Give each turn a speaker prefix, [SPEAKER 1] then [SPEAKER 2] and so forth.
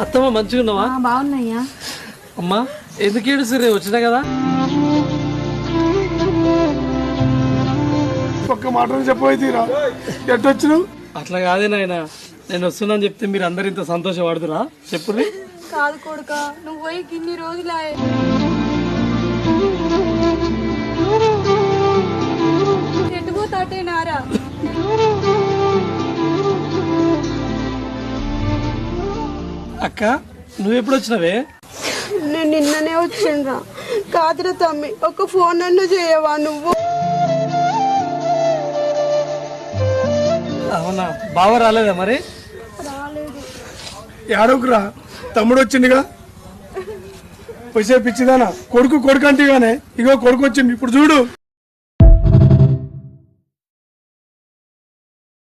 [SPEAKER 1] అత్తమ్మ మంచిగా ఉన్నావా?
[SPEAKER 2] బాగున్నాయ్యా.
[SPEAKER 1] అమ్మా ఎందుకు ఏడుస్తుర్రే? వచ్చినా కదా.
[SPEAKER 3] ఒక్క మాట చెప్పబోతీరా ఎట్టొచ్చినావు?
[SPEAKER 1] అట్లా కాదే నాయన, నేను వస్తున్నాను చెప్తే మీరు అందరు ఇంత సంతోషపడుతురా? చెప్పుర్రి.
[SPEAKER 2] కాదు కొడుక, నువ్వు పోయి ఇన్ని రోజులాయే. ఎట్టుపోతాటే నారా?
[SPEAKER 1] అక్క నువ్వెప్పుడు వచ్చినవే?
[SPEAKER 4] నేను నిన్ననే వచ్చిండ్రా. కాదురా తమ్మి, ఒక ఫోన్ అన్న చేయవా నువ్వు?
[SPEAKER 1] అవునా, బావ రాలేదా మరి?
[SPEAKER 3] ఏడవకురా, తమ్ముడు వచ్చిందిగా. వచ్చే పిచ్చిదానా, కొడుకు అంటే గానే ఇగో కొడుకు వచ్చింది. ఇప్పుడు చూడు.